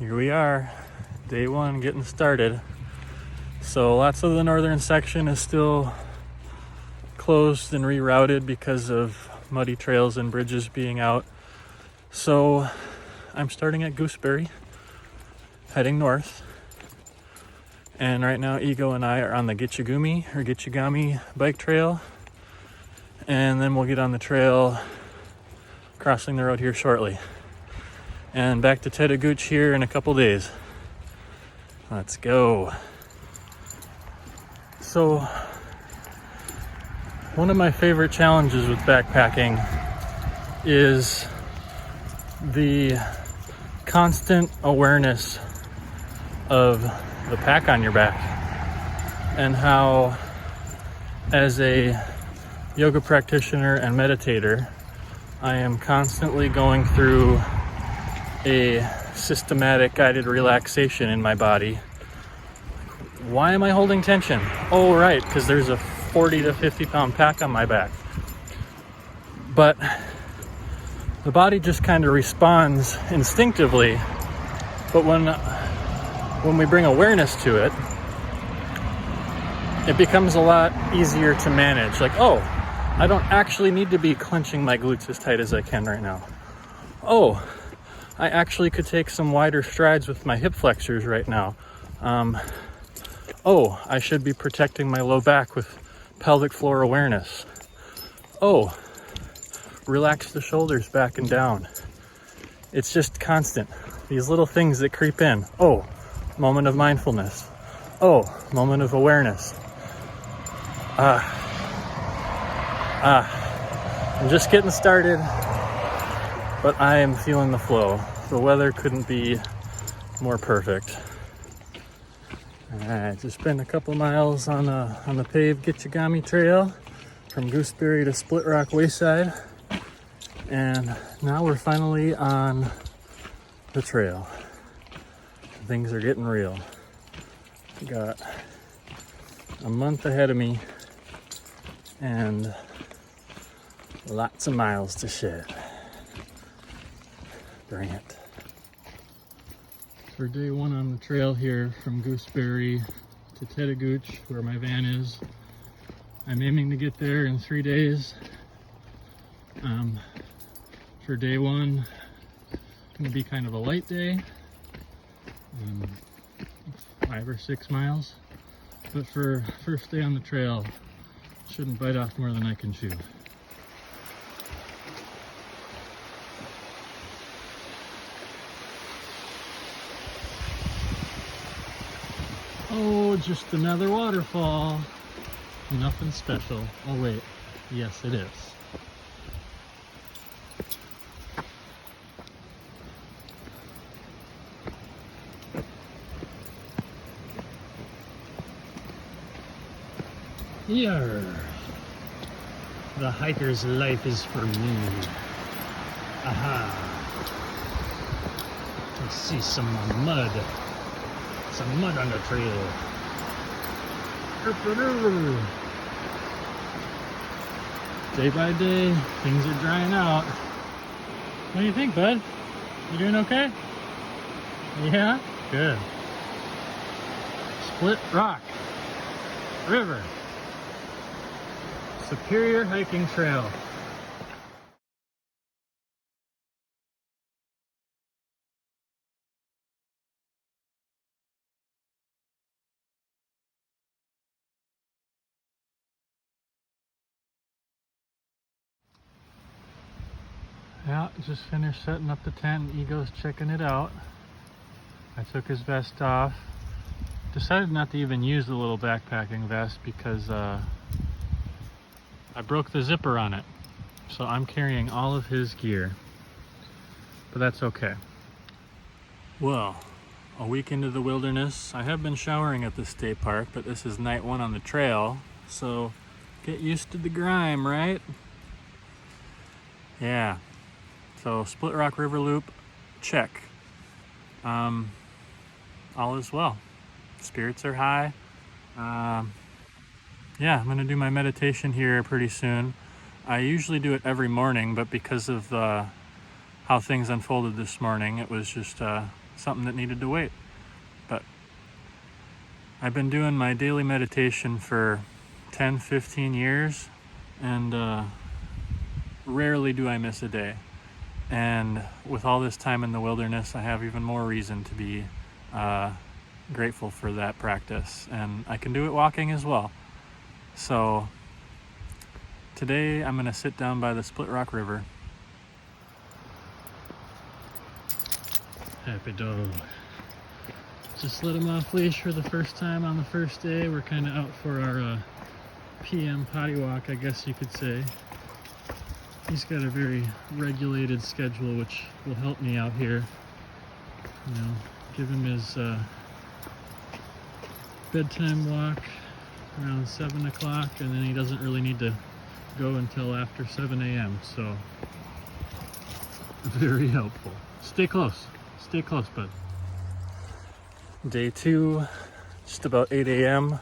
Here we are, day one getting started. So lots of the northern section is still closed and rerouted because of muddy trails and bridges being out. So I'm starting at Gooseberry, heading north. And right now Ego and I are on the Gitchigami bike trail. And then we'll get on the trail crossing the road here shortly. And back to Tettegouche here in a couple days. Let's go. So, one of my favorite challenges with backpacking is the constant awareness of the pack on your back, and how, as a yoga practitioner and meditator, I am constantly going through a systematic guided relaxation in my body. Why am I holding tension? Oh, right, because there's a 40 to 50 pound pack on my back. But the body just kind of responds instinctively. But when we bring awareness to it, it becomes a lot easier to manage. Like, oh, I don't actually need to be clenching my glutes as tight as I can right now. Oh, I actually could take some wider strides with my hip flexors right now. Oh, I should be protecting my low back with pelvic floor awareness. Oh, relax the shoulders back and down. It's just constant. These little things that creep in. Oh, moment of mindfulness. Oh, moment of awareness. I'm just getting started, but I am feeling the flow. The weather couldn't be more perfect. Alright, just been a couple miles on the paved Gitchigami trail from Gooseberry to Split Rock Wayside, and now we're finally on the trail. Things are getting real. Got a month ahead of me and lots of miles to shed. Bring it. For day one on the trail here from Gooseberry to Tettegouche, where my van is, I'm aiming to get there in 3 days. For day one, it's going to be kind of a light day, 5 or 6 miles. But for first day on the trail, shouldn't bite off more than I can chew. Oh, just another waterfall. Nothing special. Oh wait, yes it is. Here. The hiker's life is for me. Aha. I see some mud. Some mud on the trail. Day by day, things are drying out. What do you think, bud? You doing okay? Yeah? Good. Split Rock River. Superior hiking trail. Yeah, just finished setting up the tent and Ego's checking it out. I took his vest off. Decided not to even use the little backpacking vest because I broke the zipper on it. So I'm carrying all of his gear. But that's okay. Well, a week into the wilderness. I have been showering at the state park, but this is night one on the trail. So get used to the grime, right? Yeah. So Split Rock River Loop, check. All is well. Spirits are high. Yeah, I'm gonna do my meditation here pretty soon. I usually do it every morning, but because of how things unfolded this morning, it was just something that needed to wait. But I've been doing my daily meditation for 10-15 years, and rarely do I miss a day. And with all this time in the wilderness, I have even more reason to be grateful for that practice. And I can do it walking as well. So today I'm going to sit down by the Split Rock River. Happy dog. Just let him off leash for the first time on the first day. We're kind of out for our PM potty walk, I guess you could say. He's got a very regulated schedule, which will help me out here. You know, give him his bedtime walk around 7 o'clock, and then he doesn't really need to go until after 7 a.m. So, very helpful. Stay close, bud. Day 2, just about 8 a.m.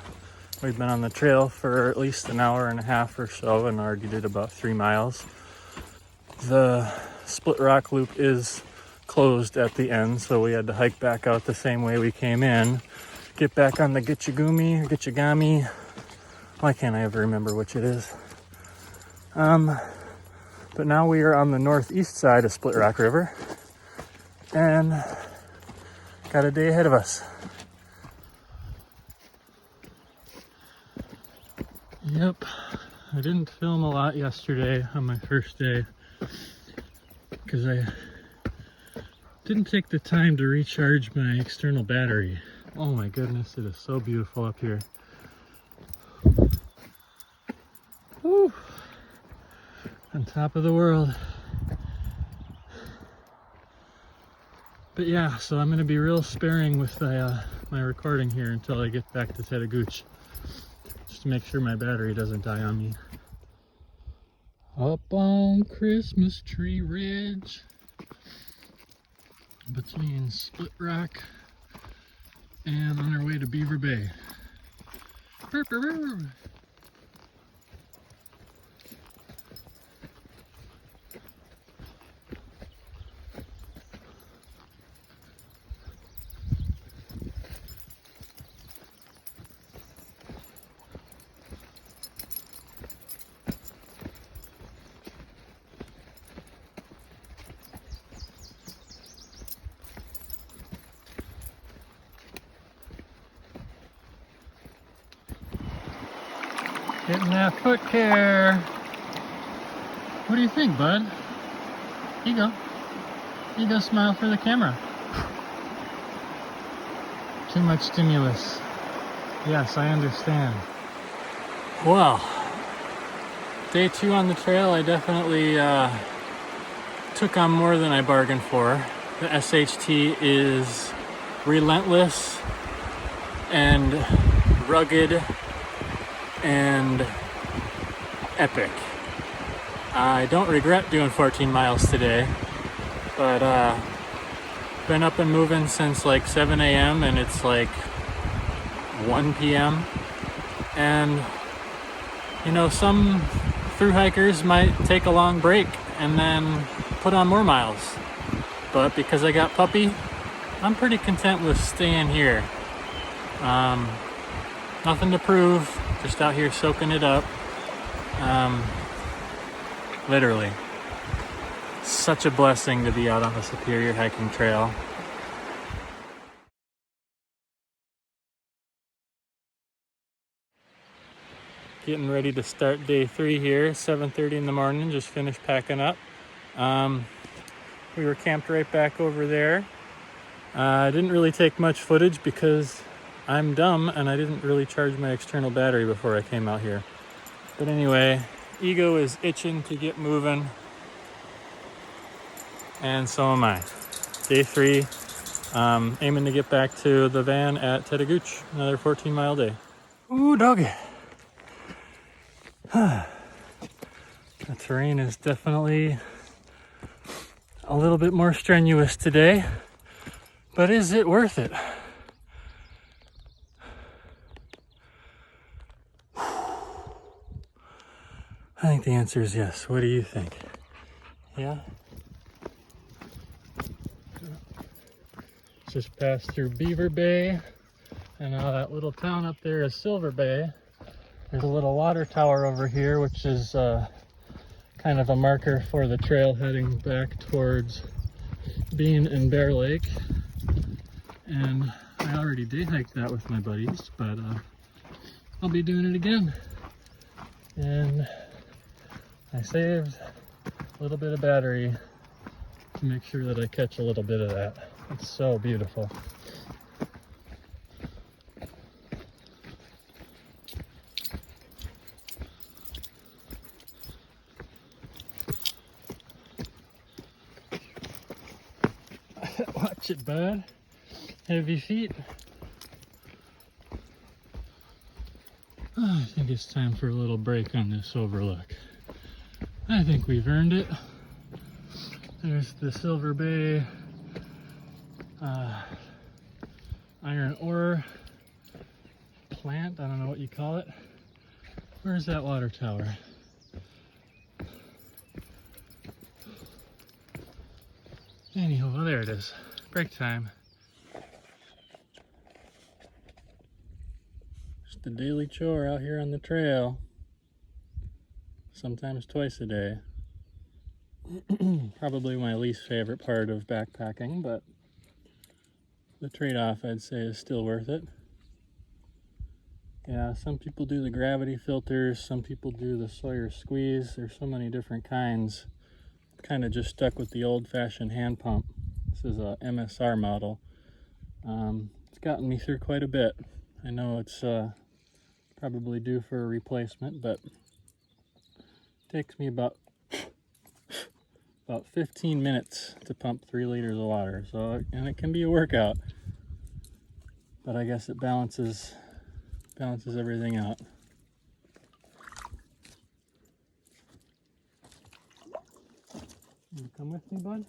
We've been on the trail for at least an hour and a half or so and already did about 3 miles. The Split Rock Loop is closed at the end, so we had to hike back out the same way we came in. Get back on the Gitchagami. Why can't I ever remember which it is? But now we are on the northeast side of Split Rock River and got a day ahead of us. Yep, I didn't film a lot yesterday on my first day because I didn't take the time to recharge my external battery. Oh my goodness, it is so beautiful up here. Woo! On top of the world. But yeah, so I'm going to be real sparing with my recording here until I get back to Tettegouche. Just to make sure my battery doesn't die on me. Up on Christmas Tree Ridge, between Split Rock and on our way to Beaver Bay. Getting that foot care. What do you think, bud? Here you go. Here you go, smile for the camera. Too much stimulus. Yes, I understand. Well, day 2 on the trail, I definitely took on more than I bargained for. The SHT is relentless and rugged and epic. I don't regret doing 14 miles today, but been up and moving since like 7 a.m. and it's like 1 p.m. and you know, some thru hikers might take a long break and then put on more miles, but because I got puppy, I'm pretty content with staying here. Nothing to prove, just out here soaking it up. Literally. Such a blessing to be out on the Superior hiking trail. Getting ready to start day 3 here, 7:30 in the morning, just finished packing up. We were camped right back over there. I didn't really take much footage because I'm dumb and I didn't really charge my external battery before I came out here. But anyway, ego is itching to get moving, and so am I. Day 3, aiming to get back to the van at Tettegouche, another 14-mile day. Ooh, doggy. The terrain is definitely a little bit more strenuous today, but is it worth it? I think the answer is yes. What do you think? Yeah? Just passed through Beaver Bay, and now that little town up there is Silver Bay. There's a little water tower over here, which is kind of a marker for the trail heading back towards Bean and Bear Lake. And I already day hiked that with my buddies, but I'll be doing it again. And I saved a little bit of battery to make sure that I catch a little bit of that. It's so beautiful. Watch it, bud. Heavy feet. I think it's time for a little break on this overlook. I think we've earned it. There's the Silver Bay iron ore plant. I don't know what you call it. Where's that water tower? Anyhow, there it is. Break time. Just a daily chore out here on the trail. Sometimes twice a day. Probably my least favorite part of backpacking, but the trade-off, I'd say, is still worth it. Yeah, some people do the gravity filters, some people do the Sawyer squeeze. There's so many different kinds. Kind of just stuck with the old-fashioned hand pump. This is a MSR model. It's gotten me through quite a bit. I know it's probably due for a replacement, but it takes me about 15 minutes to pump 3 liters of water. So, and it can be a workout, but I guess it balances everything out. You come with me, bud?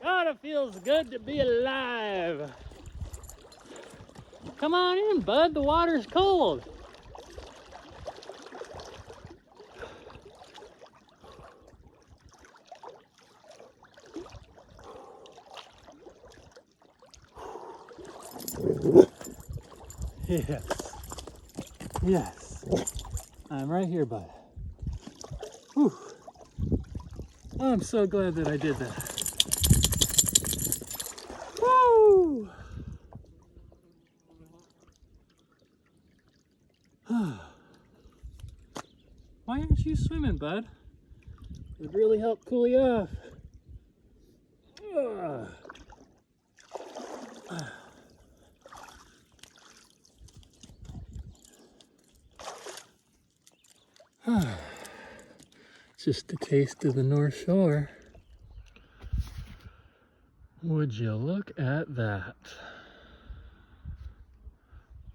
God, it feels good to be alive. Come on in, bud. The water's cold. Yes. Yes. I'm right here, bud. Whew. I'm so glad that I did that. Woo! Why aren't you swimming, bud? It would really help cool you off. Just a taste of the North Shore. Would you look at that?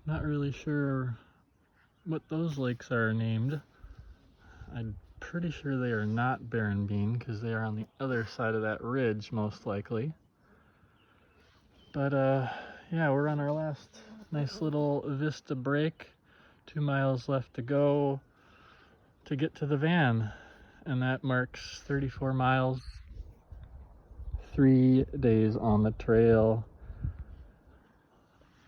Not really sure what those lakes are named. I'm pretty sure they are not Barren Bean because they are on the other side of that ridge, most likely. But yeah, we're on our last nice little vista break. 2 miles left to go to get to the van, and that marks 34 miles, 3 days on the trail.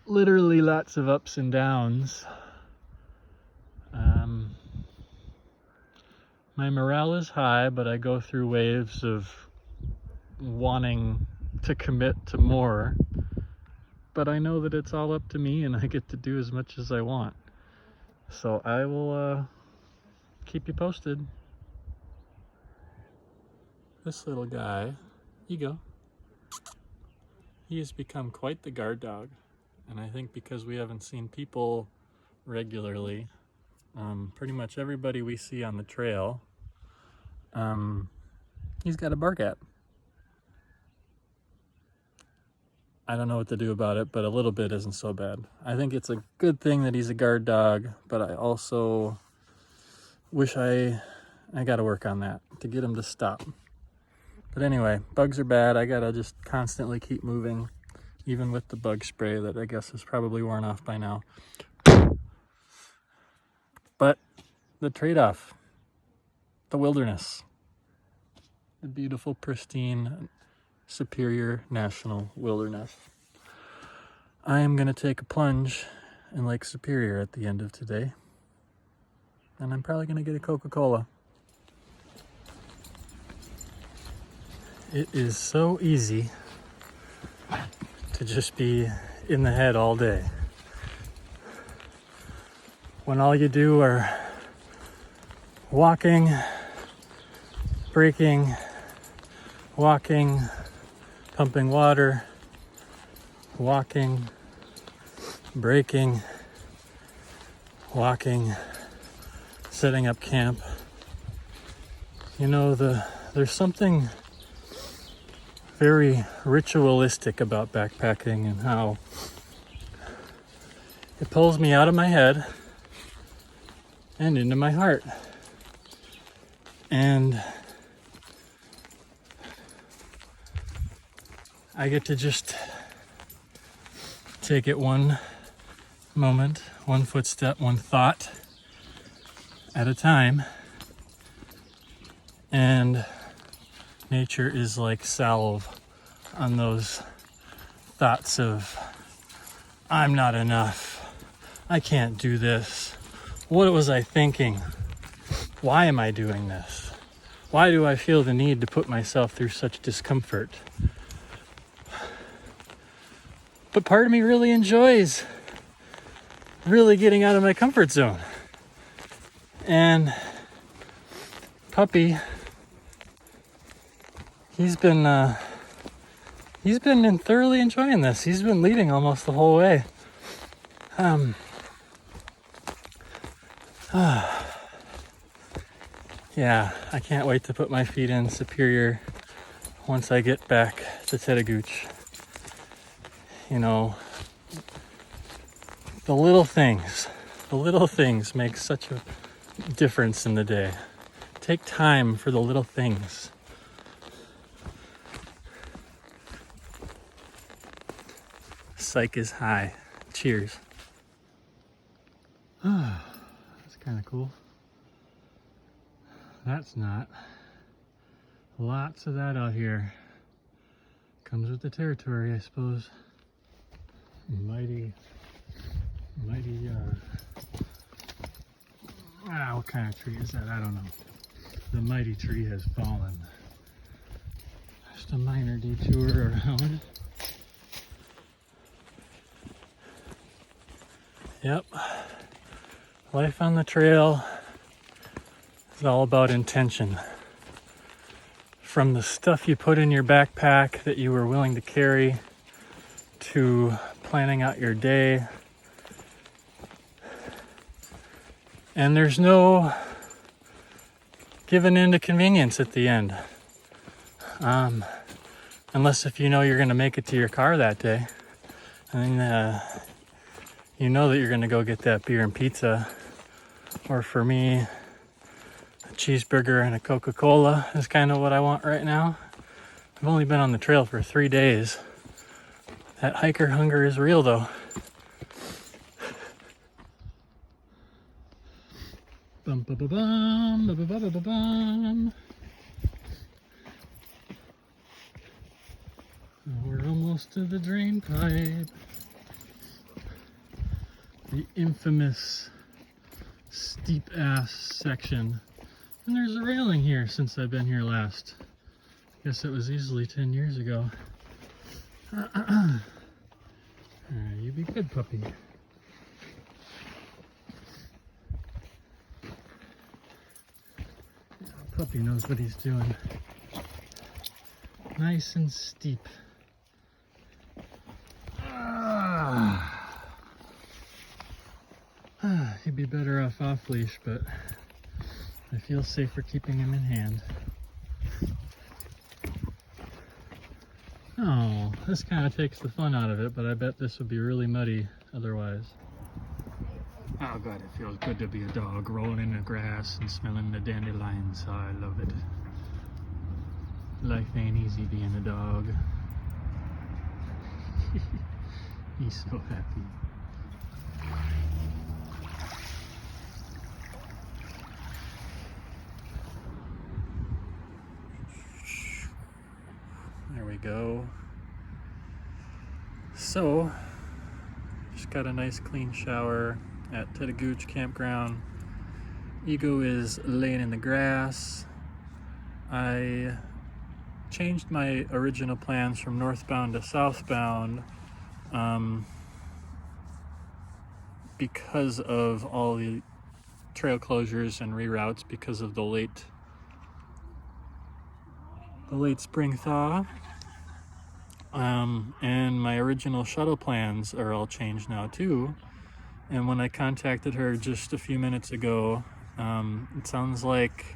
Literally lots of ups and downs. My morale is high, but I go through waves of wanting to commit to more. But I know that it's all up to me and I get to do as much as I want. So I will keep you posted. This little guy, you go. He has become quite the guard dog. And I think because we haven't seen people regularly, pretty much everybody we see on the trail, he's got a bark at. I don't know what to do about it, but a little bit isn't so bad. I think it's a good thing that he's a guard dog, but I also wish I I gotta work on that to get them to stop. But anyway, bugs are bad. I gotta just constantly keep moving, even with the bug spray that I guess is probably worn off by now. But the trade-off, the wilderness, the beautiful, pristine, Superior National Wilderness. I am gonna take a plunge in Lake Superior at the end of today, and I'm probably gonna get a Coca-Cola. It is so easy to just be in the head all day, when all you do are walking, braking, walking, pumping water, walking, braking, walking, setting up camp. You know, there's something very ritualistic about backpacking and how it pulls me out of my head and into my heart. And I get to just take it one moment, one footstep, one thought at a time. And nature is like salve on those thoughts of, I'm not enough, I can't do this, what was I thinking, why am I doing this, why do I feel the need to put myself through such discomfort? But part of me really enjoys really getting out of my comfort zone. And Puppy, he's been thoroughly enjoying this. He's been leading almost the whole way. Yeah, I can't wait to put my feet in Superior once I get back to Tettegouche. You know, the little things make such a difference in the day. Take time for the little things. Psych is high. Cheers. That's kind of cool. That's not. Lots of that out here. Comes with the territory, I suppose. Mighty, what kind of tree is that? I don't know. The mighty tree has fallen. Just a minor detour around. Yep. Life on the trail is all about intention. From the stuff you put in your backpack that you were willing to carry, to planning out your day. And there's no giving in to convenience at the end. Unless if you know you're going to make it to your car that day. And you know that you're going to go get that beer and pizza. Or for me, a cheeseburger and a Coca-Cola is kind of what I want right now. I've only been on the trail for 3 days. That hiker hunger is real though. Bum ba ba bum, ba ba ba ba bum. We're almost to the drain pipe. The infamous steep ass section. And there's a railing here since I've been here last. Guess it was easily 10 years ago. Alright, you be good, puppy. Yeah, puppy knows what he's doing. Nice and steep. He'd be better off leash, but I feel safer keeping him in hand. Oh, this kind of takes the fun out of it, but I bet this would be really muddy otherwise. Oh, Oh god, it feels good to be a dog, rolling in the grass and smelling the dandelions. Oh, I love it. Life ain't easy being a dog. He's so happy. There we go. So, just got a nice clean shower at Tettegouche Campground. Ego is laying in the grass. I changed my original plans from northbound to southbound because of all the trail closures and reroutes because of the late spring thaw. And my original shuttle plans are all changed now too. And when I contacted her just a few minutes ago, it sounds like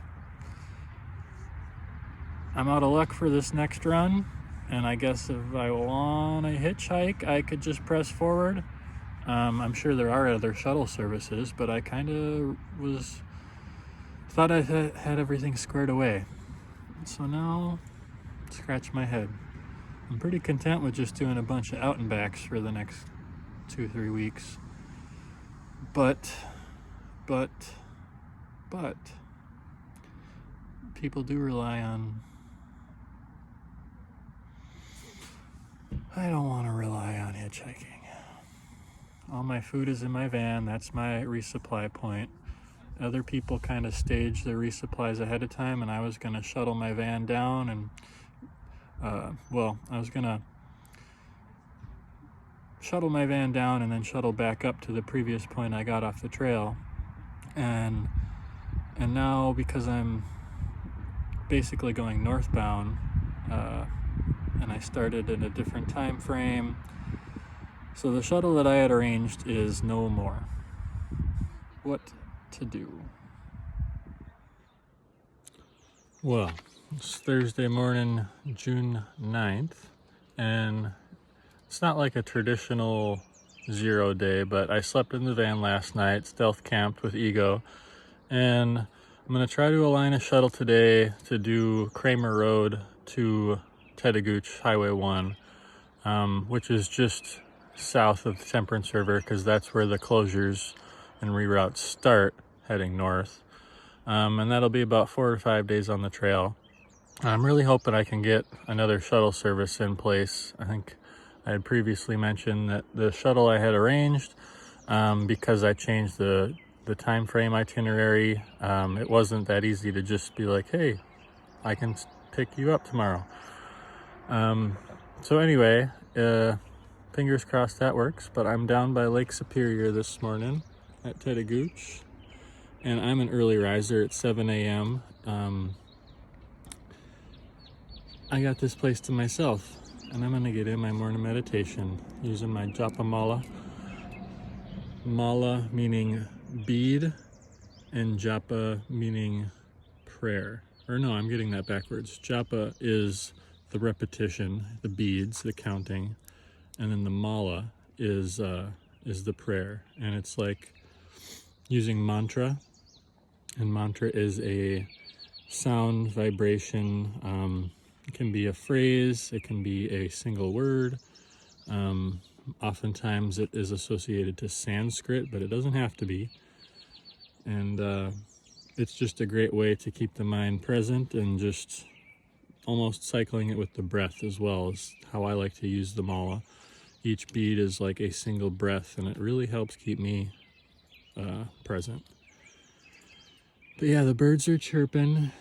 I'm out of luck for this next run. And I guess if I want to hitchhike, I could just press forward. I'm sure there are other shuttle services, but I kind of thought I had everything squared away. So now, scratch my head. I'm pretty content with just doing a bunch of out and backs for the next 2-3 weeks. But people do rely on, I don't want to rely on hitchhiking. All my food is in my van, that's my resupply point. Other people kind of stage their resupplies ahead of time, and I was going to shuttle my van down and I was gonna shuttle my van down and then shuttle back up to the previous point I got off the trail. And now, because I'm basically going northbound, and I started in a different time frame, so the shuttle that I had arranged is no more. What to do? Well, it's Thursday morning, June 9th, and it's not like a traditional 0 day, but I slept in the van last night, stealth camped with Ego, and I'm going to try to align a shuttle today to do Kramer Road to Tettegouche Highway 1, which is just south of the Temperance River, because that's where the closures and reroutes start heading north. And that'll be about 4 or 5 days on the trail. I'm really hoping I can get another shuttle service in place. I think I had previously mentioned that the shuttle I had arranged, because I changed the time frame itinerary, it wasn't that easy to just be like, hey, I can pick you up tomorrow. So anyway, fingers crossed that works, but I'm down by Lake Superior this morning at Tettegouche, and I'm an early riser at 7 a.m. I got this place to myself, and I'm gonna get in my morning meditation using my japa mala. Mala meaning bead, and japa meaning prayer. Or no, I'm getting that backwards. Japa is the repetition, the beads, the counting, and then the mala is the prayer. And it's like using mantra, and mantra is a sound vibration. It can be a phrase, it can be a single word. Oftentimes it is associated to Sanskrit, but it doesn't have to be. And it's just a great way to keep the mind present, and just almost cycling it with the breath as well is how I like to use the mala. Each bead is like a single breath, and it really helps keep me present. But yeah, the birds are chirping.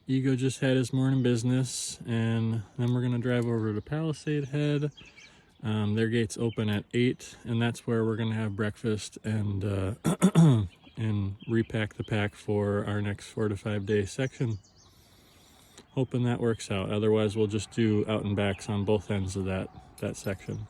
Ego just had his morning business, and then we're gonna drive over to Palisade Head. Their gates open at 8, and that's where we're gonna have breakfast and and repack the pack for our next 4 to 5 day section. Hoping that works out. Otherwise, we'll just do out and backs on both ends of that section.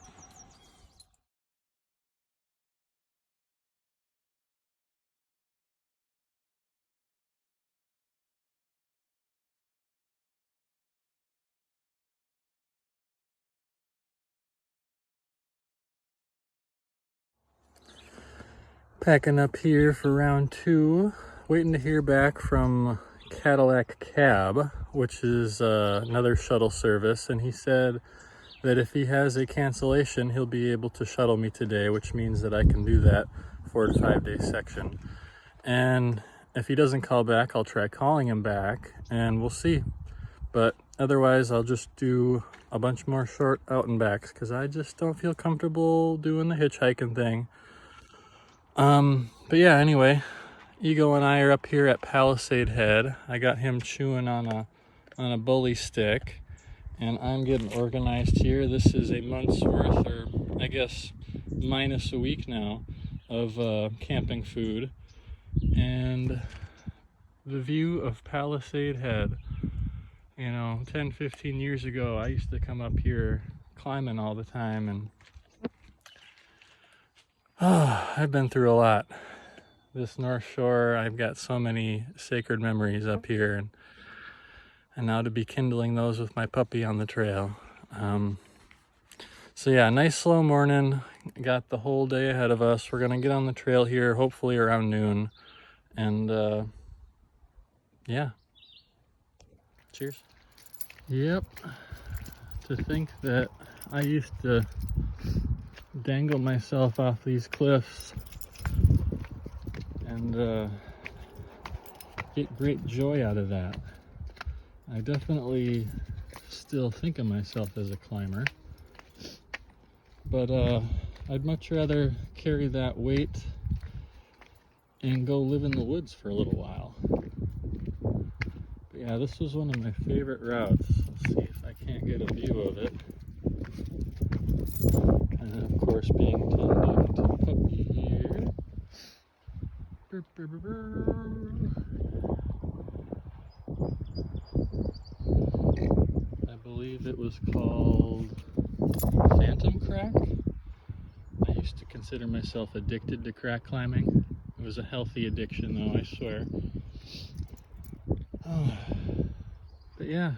Packing up here for round 2, waiting to hear back from Cadillac Cab, which is another shuttle service, and he said that if he has a cancellation, he'll be able to shuttle me today, which means that I can do that 4 to 5 day section. And if he doesn't call back, I'll try calling him back and we'll see. But otherwise, I'll just do a bunch more short out and backs because I just don't feel comfortable doing the hitchhiking thing. But yeah, anyway, Ego and I are up here at Palisade Head. I got him chewing on a bully stick, and I'm getting organized here. This is a month's worth, or I guess minus a week now, of camping food. And the view of Palisade Head, you know, 10-15 years ago, I used to come up here climbing all the time, and I've been through a lot. This North Shore, I've got so many sacred memories up here, and now to be kindling those with my puppy on the trail. So yeah, nice slow morning. Got the whole day ahead of us. We're gonna get on the trail here, hopefully around noon. And yeah, cheers. Yep, to think that I used to dangle myself off these cliffs and get great joy out of that. I definitely still think of myself as a climber, but I'd much rather carry that weight and go live in the woods for a little while. But yeah, this was one of my favorite routes. Let's see if I can't get a view of it. And of course being tended to puppy here. I believe it was called Phantom Crack. I used to consider myself addicted to crack climbing. It was a healthy addiction though, I swear. Oh, but yeah,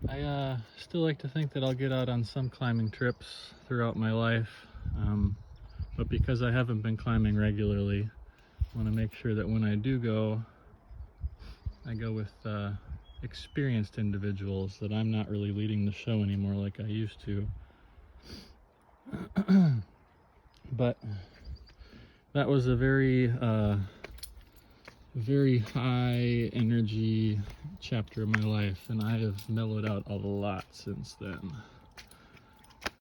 I still like to think that I'll get out on some climbing trips throughout my life, but because I haven't been climbing regularly, I want to make sure that when I do go, I go with experienced individuals, that I'm not really leading the show anymore like I used to. But that was a very very high energy chapter of my life, and I have mellowed out a lot since then.